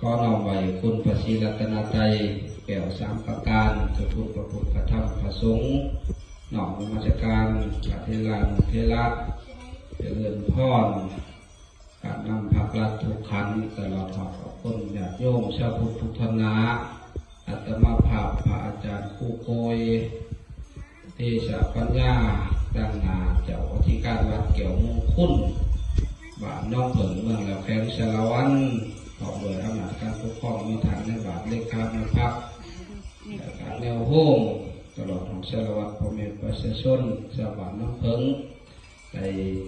ขอน้อมไว้คุณพระศรีรัตนตรัยแก้วสามประการพระพุทธพระธรรมพระสงฆ์น้อมนมัสการพระเทรานุเทระเจริญพรการนำภาครัฐทุกขันตลอดขอบคุณญาติโยมชาวพุทธทุกท่านนะอาตมาภาพพระอาจารย์ผู้โกยเทศปัญญาดังนาเจ้าอธิการวัดเกี่ยวมงคุนบ้านน้องเผิงเมืองแล้วแข้งสารวันขอบโดยอำนาจการปกครองมีฐานในบาทเลขาในพักการแนวโฮมตลอดของสารวัตรพ่อแม่ประชาชนชาวบ้านน้องเผิงได้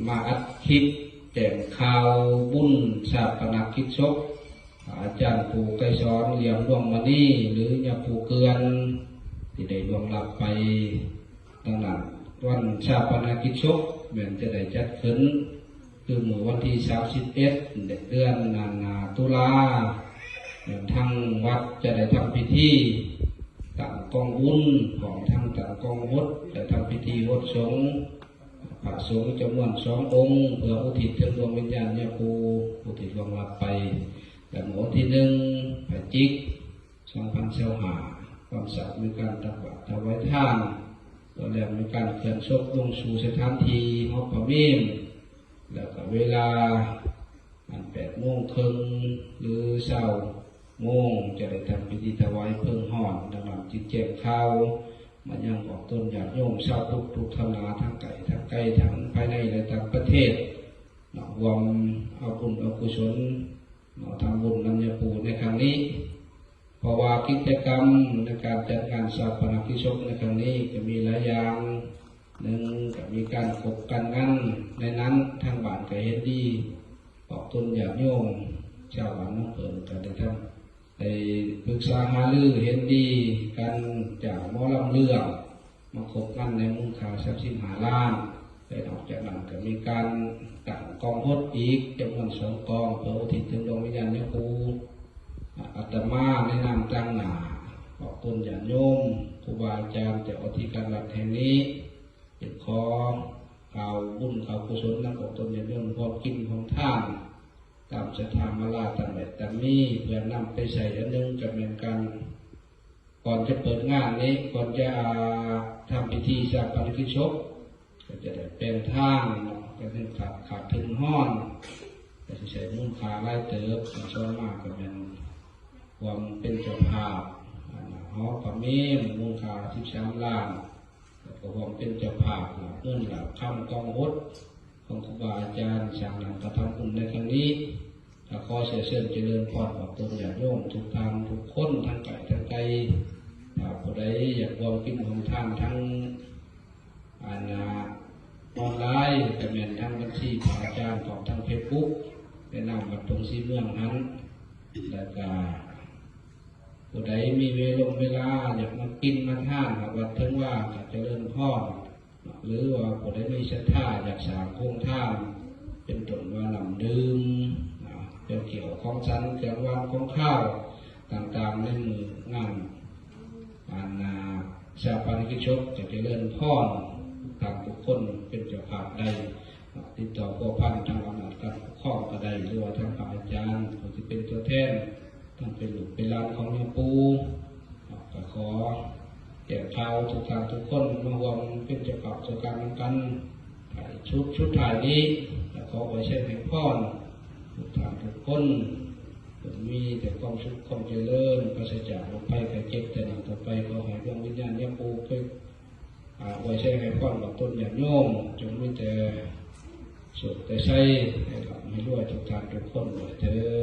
มาอัดคลิปแจ้งข่าวบุญชาปนกิจศพอาจารย์ปู่ไกรสอนเหลี่ยมดวงมณีหรือยาปู่เกลือนที่ได้ดวงลับไปดังนั้นวันชาปนกิจศพเหมือนจะได้จัดขึ้นคือเมื่อวันที่31เดือนตุลาทางวัดจะได้ทำพิธีตั้งกองบุญของทางตั้งกองวัดจะทำพิธีวัดสงฆ์พระสงฆ์จำนวน2 องค์เพื่ออุทิศดวงวิญญาณเนี่ยปูอุทิศดวงลับไปแต่หมดที่1พฤศจิก2025ความสะอาดมีการตักบาตรถวายทานตัวแรกมีการเคลื่อนศพลงสู่สถานที่หอบพระเมรุแล้วก็เวลา8 โมงครึ่งหรือเช้าโมงจะได้ทำพิธีถวายเพลิงห่อนดังนั้นจิตแจ้งข่าวมันยังออกต้นญาติโยมชาวพุทธทุกท่านนาทั้งไกลทั้งภายในและต่างประเทศรวมเอาบุญเอากุศลทำบุญนำยาปูในครั้งนี้เพราะว่ากิจกรรมในการจัดงานชาปนกิจศพในครั้งนี้จะมีหลายอย่าง1ก็มีการกบกันงั้นในนั้นทางบ้านก็เห็นดีออกต้นญาติโยมชาวบ้านน้องเผิงก็ได้ทำได้ปรึกษาหารือเห็นดีกันจากหมอลำเรื่องมาคบกันในมูลค่า35 ล้านแต่นอกจากนั้นก็มีการตั้งกองพดอีกจำนวน2 กองเพื่ออุทิศถึงดวงวิญญาณแม่ครูอาตมาในนามตั้งหน้าออกต้นญาติโยมครูบาอาจารย์จากอธิการวัดแห่งนี้เป็นขอข่าวบุญข่าวกุศลนักออกต้นญาติโยมพร้อมกินของท่านตามศรัทธามาลาตันแบบตันนี้เพื่อนำไปใส่อันนึงจะเป็นการก่อนจะเปิดงานนี้ก่อนจะทำพิธีชาปนกิจศพก็จะได้เป็นทางก็เป็นขาดถึงห้อนก็จะใช้มุ่งขาไล่เติบซ้อนมากก็เป็นความเป็นเจ้าภาพหอพระเมรุมุ่งขา13 ล้านก็ความเป็นเจ้าภาพเงื่อนหลักคำกองวัดของครูบาอาจารย์สั่งนำกระทำบุญในครั้งนี้ขอเสียเชิญเจริญพรกับตัวญาติโยมทุกทางทุกคนทั้งไกลทั้งไกลผู้ใดอยากรวมกินของท่านทั้งออนไลน์แต่แม่นทั้งบัญชีพระอาจารย์ของทางเฟซบุ๊กในนามวัดตรงซีเมืองนั้นแล้วก็ผู้ใดมีเวลาอยากมากินมาทานวัดถึงว่าเจริญพรหรือว่าผู้ใดมีศรัทธาอยากสร้างโครงท่านเป็นต้นว่าน้ำดื่มเกี่ยวของชั้นเกี่ยววางของข้าวต่างๆในมืองานชาปนกิจศพจะเจริญพรทางทุกคนเป็นเจ้าภาพใดติดต่อพัวพันทางอำนาจการปกครองก็ได้หรือว่าทางพระอาจารย์ผู้ที่เป็นตัวแทนทั้งเป็นลูกเป็นหลานของแม่ปูก็ขอแก่ข่าวทุกทางทุกคนมารวมเป็นเจ้าภาพเจ้าการกันชุดถ่ายนี้ขอไว้ใช้ให้พรทุกทางทุกคนมีแต่ความสุขความเจริญปราศจากโรคภัยไข้เจ็บแต่หนักต่อไปขอให้ดวงวิญญาณยาปูเพื่อไว้ใช้ให้พรกับต้นญาติโยมจงมีแต่สุขแต่ใช้ให้หลับให้รวยทุกทางทุกคนเถิด